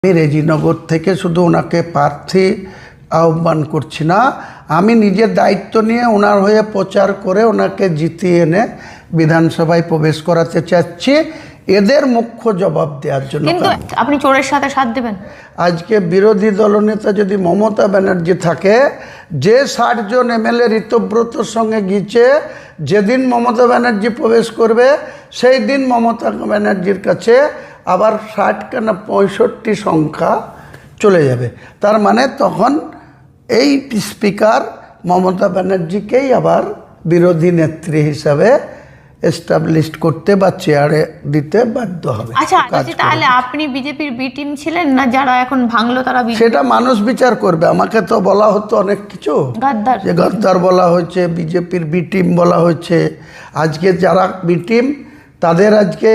আমি রেজিনগর থেকে শুধু ওনাকে প্রার্থী আহ্বান করছি না, আমি নিজের দায়িত্ব নিয়ে ওনার হয়ে প্রচার করে ওনাকে জিতিয়ে এনে বিধানসভায় প্রবেশ করাতে চাচ্ছি, এদের মুখ্য জবাব দেওয়ার জন্য। কিন্তু আপনি চোরের সাথে সাথ দেবেন? আজকে বিরোধী দলনেতা যদি মমতা ব্যানার্জি থাকে, যে 60 জন এমএলএ ঋতব্রতর সঙ্গে গিয়েছে, যেদিন মমতা ব্যানার্জি প্রবেশ করবে সেই দিন মমতা ব্যানার্জির কাছে আবার 60 কেনা 65 সংখ্যা চলে যাবে। তার মানে তখন এই স্পিকার মমতা ব্যানার্জিকেই আবার বিরোধী নেত্রী হিসাবে এস্টাবলিশ করতে বা চেয়ারে দিতে বাধ্য হবে। আচ্ছা, তাহলে আপনি বিজেপির বি টিম ছিলেন না, যারা এখন ভাঙলো তারা? সেটা মানুষ বিচার করবে। আমাকে তো বলা হতো অনেক কিছু, গাদ্দার, যে গাদ্দার বলা হয়েছে, বিজেপির বি টিম বলা হয়েছে। আজকে যারা বি টিম তাদের আজকে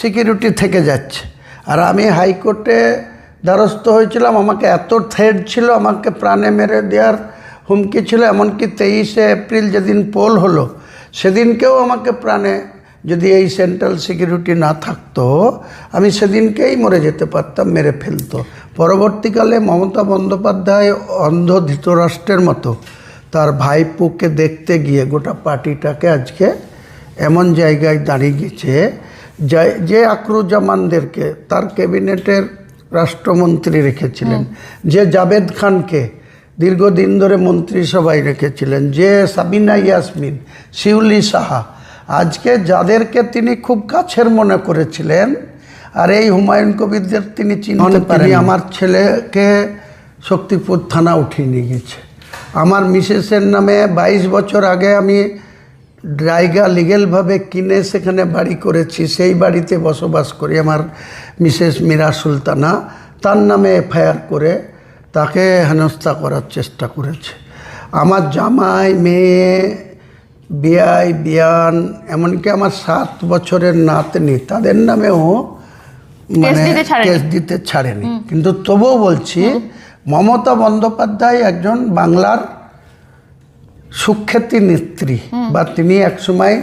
সিকিউরিটি থেকে যাচ্ছে, আর আমি হাইকোর্টে দ্বারস্থ হয়েছিলাম। আমাকে এত থ্রেট ছিল, আমাকে প্রাণে মেরে দেওয়ার হুমকি ছিল। এমনকি 23শে এপ্রিল যেদিন পোল হলো সেদিনকেও আমাকে প্রাণে, যদি এই সেন্ট্রাল সিকিউরিটি না থাকতো আমি সেদিনকেই মরে যেতে পারতাম, মেরে ফেলতো। পরবর্তীকালে মমতা বন্দ্যোপাধ্যায় অন্ধ ধৃতরাষ্ট্রের মতো তার ভাইপোকে দেখতে গিয়ে গোটা পার্টিটাকে আজকে এমন জায়গায় দাঁড়িয়ে গেছে, যে আকরুজ্জামানদেরকে তার ক্যাবিনেটের রাষ্ট্রমন্ত্রী রেখেছিলেন, যে জাভেদ খানকে দীর্ঘদিন ধরে মন্ত্রিসভায় রেখেছিলেন, যে সাবিনা ইয়াসমিন, শিউলি সাহা, আজকে যাদেরকে তিনি খুব কাছের মনে করেছিলেন, আর এই হুমায়ুন কবিরদের তিনি চিনতে পারেন। আমার ছেলেকে শক্তিপুর থানা উঠিয়ে নিয়ে গেছে। আমার মিসেসের নামে 22 বছর আগে আমি জায়গা লিগেলভাবে কিনে সেখানে বাড়ি করেছি, সেই বাড়িতে বসবাস করি। আমার মিসেস মীরা সুলতানা, তার নামে এফআইআর করে তাকে হেনস্থা করার চেষ্টা করেছে। আমার জামাই, মেয়ে, বিয়াই, বিয়ান, এমনকি আমার 7 বছরের নাতনি, তাদের নামেও মানে কেস দিতে ছাড়েনি। কিন্তু তবুও বলছি, মমতা বন্দ্যোপাধ্যায় একজন বাংলার সুখ্যাতি নেত্রী, বা তিনি একসময়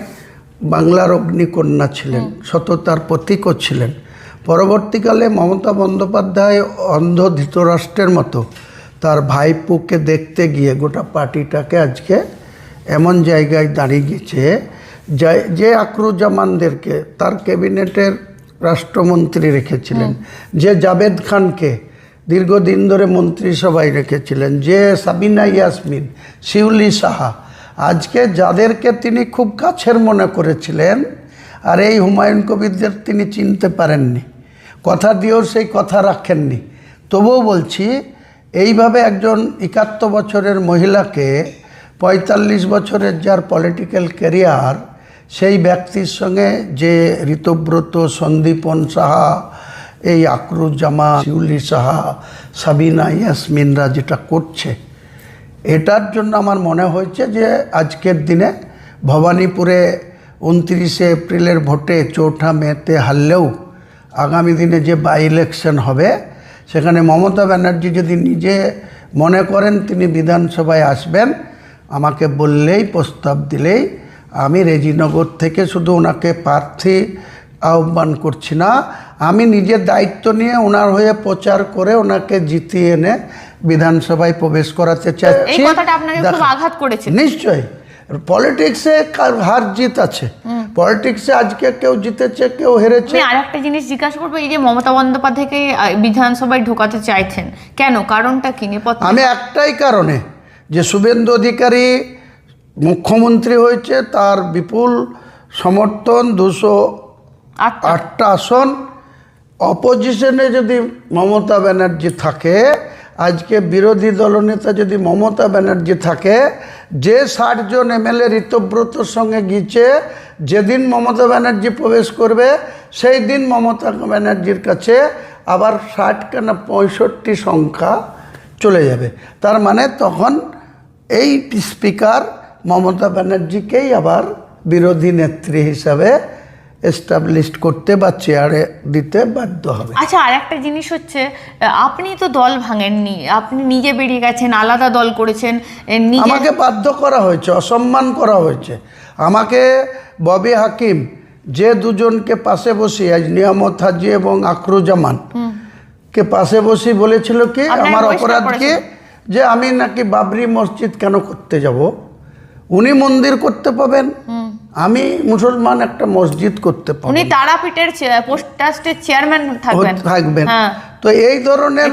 বাংলার অগ্নিকন্যা ছিলেন, সততার প্রতীকও ছিলেন। পরবর্তীকালে মমতা বন্দ্যোপাধ্যায় অন্ধ ধৃতরাষ্ট্রের মতো তার ভাইপোকে দেখতে গিয়ে গোটা পার্টিটাকে আজকে এমন জায়গায় দাঁড়িয়ে গেছে, যে আকরুজ্জামানদেরকে তার ক্যাবিনেটের রাষ্ট্রমন্ত্রী রেখেছিলেন, যে জাভেদ খানকে দীর্ঘদিন ধরে মন্ত্রিসভায় রেখেছিলেন, যে সাবিনা ইয়াসমিন, শিউলি সাহা, আজকে যাদেরকে তিনি খুব কাছের মনে করেছিলেন, আর এই হুমায়ুন কবিরদের তিনি চিনতে পারেননি, কথা দিয়েও সেই কথা রাখেননি। তবুও বলছি, এইভাবে একজন 71 বছরের মহিলাকে, 45 বছরের যার পলিটিক্যাল ক্যারিয়ার, সেই ব্যক্তির সঙ্গে যে ঋতব্রত, সন্দীপন সাহা, এই আকরুজ্জামান, শিউলি সাহা, সাবিনা ইয়াসমিনরা যেটা করছে, এটার জন্য আমার মনে হয়েছে যে আজকের দিনে ভবানীপুরে 29শে এপ্রিলের ভোটে 4ঠা মেতে হারলেও আগামী দিনে যে বাই ইলেকশন হবে, সেখানে মমতা ব্যানার্জি যদি নিজে মনে করেন তিনি বিধানসভায় আসবেন, আমাকে বললেই, প্রস্তাব দিলেই, আমি রেজিনগর থেকে শুধু ওনাকে প্রার্থী আহ্বান করছি না, আমি নিজের দায়িত্ব নিয়ে ওনার হয়ে প্রচার করে ওনাকে জিতিয়ে এনে বিধানসভায় প্রবেশ করাতে চাচ্ছি। নিশ্চয়ই পলিটিক্সে হার জিত আছে, পলিটিক্সে আজকে কেউ জিতেছে, কেউ হেরেছে। আর একটা জিনিস জিজ্ঞাসা করবো, এই যে মমতা বন্দ্যোপাধ্যায়কে বিধানসভায় ঢোকাতে চাইছেন কেন, কারণটা কি? আমি একটাই কারণে, যে শুভেন্দু অধিকারী মুখ্যমন্ত্রী হয়েছে, তার বিপুল সমর্থন, 208টা আসন। অপোজিশনে যদি মমতা ব্যানার্জি থাকে, আজকে বিরোধী দলনেতা যদি মমতা ব্যানার্জি থাকে, যে 60 জন এমএলএ ঋতব্রতর সঙ্গে গিয়েছে, যেদিন মমতা ব্যানার্জি প্রবেশ করবে সেই দিন মমতা ব্যানার্জির কাছে আবার 60 কেনা 65 সংখ্যা চলে যাবে। তার মানে তখন এই স্পিকার মমতা ব্যানার্জিকেই আবার বিরোধী নেত্রী হিসাবে এস্টাবলিশ করতে বা চেয়ারে দিতে বাধ্য হবে। আচ্ছা, আর একটা জিনিস হচ্ছে, আপনি তো দল ভাঙেননি, আপনি নিজে বেরিয়ে গেছেন, আলাদা দল করেছেন। আমাকে বাধ্য করা হয়েছে, অসম্মান করা হয়েছে। আমাকে ববি হাকিম, যে দুজনকে পাশে বসিয়ে আজ নিয়ামত হাজি এবং আকরুজ্জামান কে পাশে বসে বলেছিল কি আপনাকে আমার বহিষ্কার অপরাধ কি, যে আমি নাকি বাবরি মসজিদ কেন করতে যাব, উনি মন্দির করতে পাবেন, আমি মুসলমান একটা মসজিদ করতে পাবো, উনি তারাপীঠের পোস্ট ট্রাস্টের চেয়ারম্যান থাকবেন। থাকবেন। হ্যাঁ। তো এই ধরনের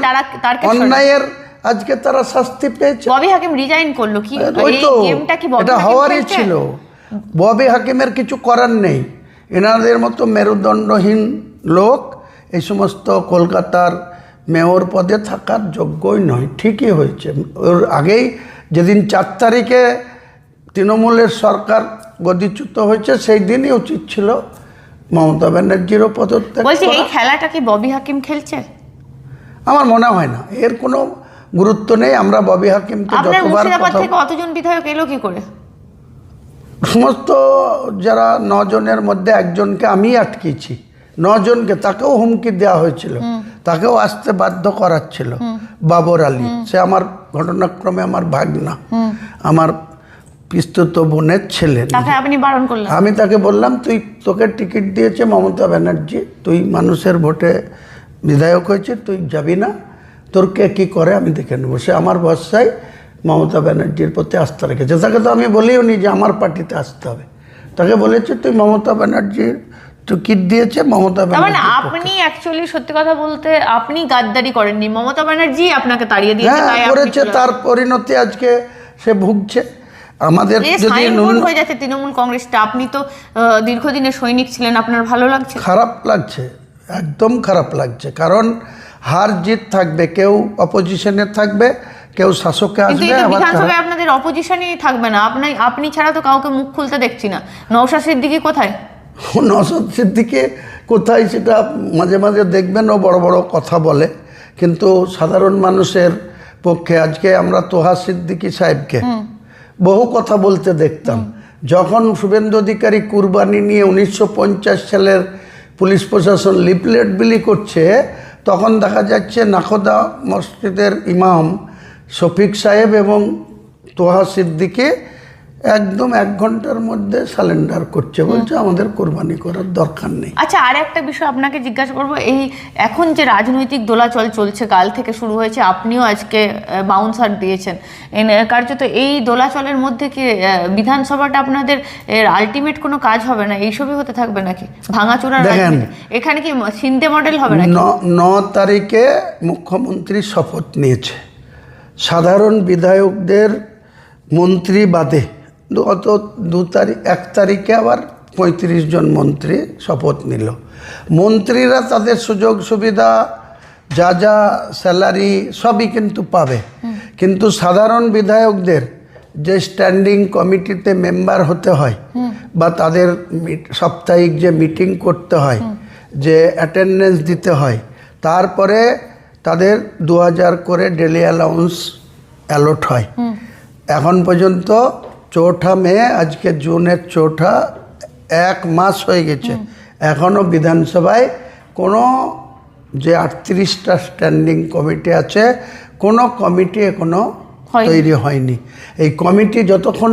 তারকেশ্বরে। অন্যায়ের আজকে তারা শাস্তি পেয়েছে। ববি হাকিম রিজাইন করলো কি? ওই এই তো গেমটা কি ববি এটা হাকিম হওয়ারই খেলছে? ছিল। ববি হাকিমের কিছু করার নেই, এনাদের মতো মেরুদণ্ডহীন লোক এই সমস্ত কলকাতার মেয়র পদে থাকার যোগ্যই নয়। ঠিকই হয়েছে, ওর আগেই যেদিন 4 তারিখে তৃণমূলের সরকার গদিচ্যুত হয়েছে সেই দিনই উচিত ছিল মমতা ব্যানার্জিরও পদত্যাগ বলছি করা। এই খেলাটা কি ববি হাকিম খেলছে? আমার মনে হয় না, এর কোনো গুরুত্ব নেই। আমরা ববি হাকিমকে আপনার যতবার মুর্শিদাবাদ কথা, থেকে কতজন বিধায়ক এলো কি করে? সমস্ত যারা 9 জনের মধ্যে একজনকে আমি আটকেছি, 9 জনকে, তাকেও হুমকি দেওয়া হয়েছিল, তাকেও আসতে বাধ্য করাচ্ছিল। বাবর আলী, সে আমার ঘটনাক্রমে আমার ভাগনা, আমার পিস্তুত বোনের ছেলে। তাকে আপনি বারণ করলেন? আমি তাকে বললাম, তোকে টিকিট দিয়েছে মমতা ব্যানার্জি, তুই মানুষের ভোটে বিধায়ক হয়েছে, তুই যাবি না, তোর কে কী করে আমি দেখে নেবো। সে আমার ভরসায় মমতা ব্যানার্জির প্রতি আস্থা রেখেছে। তাকে তো আমি বলিও নি যে আমার পার্টিতে আসতে হবে, তাকে বলেছে তুই মমতা ব্যানার্জির টিকিট দিয়েছে, মমতা তার মানে ব্যানার্জি। আপনি অ্যাকচুয়ালি সত্যি কথা বলতে আপনি গাদ্দারি করেননি, মমতা ব্যানার্জি আপনাকে তাড়িয়ে দিয়েছে। হ্যাঁ তাই আপনি করেছে, তার পরিণতি আজকে সে ভুগছে। আমাদের যদি সাইনবোর্ড হয়ে যাচ্ছে তৃণমূল কংগ্রেসটা। আপনি তো দীর্ঘদিনের সৈনিক ছিলেন, আপনার ভালো লাগছে? খারাপ লাগছে, একদম খারাপ লাগছে, কারণ হার জিত থাকবে, কেউ অপোজিশনে থাকবে, কেউ শাসকে কিন্তু আসবে। এই তো আবার বিধানসভায় আপনাদের অপোজিশনই থাকবে না, আপনি ছাড়া তো কাউকে মুখ খুলতে দেখছি না। নওশাদ সিদ্দিকী কোথায়? নওশাদ সিদ্দিকী কোথায় সেটা মাঝে মাঝে দেখবেন, ও বড় বড় কথা বলে, কিন্তু সাধারণ মানুষের পক্ষে আজকে আমরা তোহা সিদ্দিকী সাহেবকে বহু কথা বলতে দেখতাম। যখন শুভেন্দু অধিকারী কুরবানি নিয়ে 1950 সালের পুলিশ প্রশাসন লিফলেট বিলি করছে, তখন দেখা যাচ্ছে নাখোদা মসজিদের ইমাম শফিক সাহেব এবং তোহা সিদ্দিকী একদম 1 ঘন্টার মধ্যে সারেন্ডার করছে, বলছে আমাদের কোরবানি করার দরকার নেই। আচ্ছা, আর একটা বিষয় আপনাকে জিজ্ঞাসা করবো, এই এখন যে রাজনৈতিক দোলাচল চলছে, কাল থেকে শুরু হয়েছে, আপনিও আজকে বাউন্সার দিয়েছেন, কার্যত এই দোলাচলের মধ্যে কি বিধানসভাটা আপনাদের এর আলটিমেট কোনো কাজ হবে না? এইসবই হতে থাকবে নাকি ভাঙাচোরা? দেখেন, এখানে কি সিন্ধে মডেল হবে নাকি? 9 তারিখে মুখ্যমন্ত্রী শপথ নিয়েছে, সাধারণ বিধায়কদের মন্ত্রী বাদে গত 1 তারিখে আবার 35 জন মন্ত্রী শপথ নিল। মন্ত্রীরা তাদের সুযোগ সুবিধা যা যা স্যালারি সবই কিন্তু পাবে, কিন্তু সাধারণ বিধায়কদের যে স্ট্যান্ডিং কমিটিতে মেম্বার হতে হয় বা তাদের সাপ্তাহিক যে মিটিং করতে হয়, যে অ্যাটেন্ডেন্স দিতে হয়, তারপরে তাদের 2000 করে ডেলি অ্যালাউন্স অ্যালট হয়। এখন পর্যন্ত 4 মে, আজকে জুনের 4, 1 মাস হয়ে গেছে, এখনও বিধানসভায় কোনো যে 38টা স্ট্যান্ডিং কমিটি আছে, কোনো কমিটি এখনো তৈরি হয়নি। এই কমিটি যতক্ষণ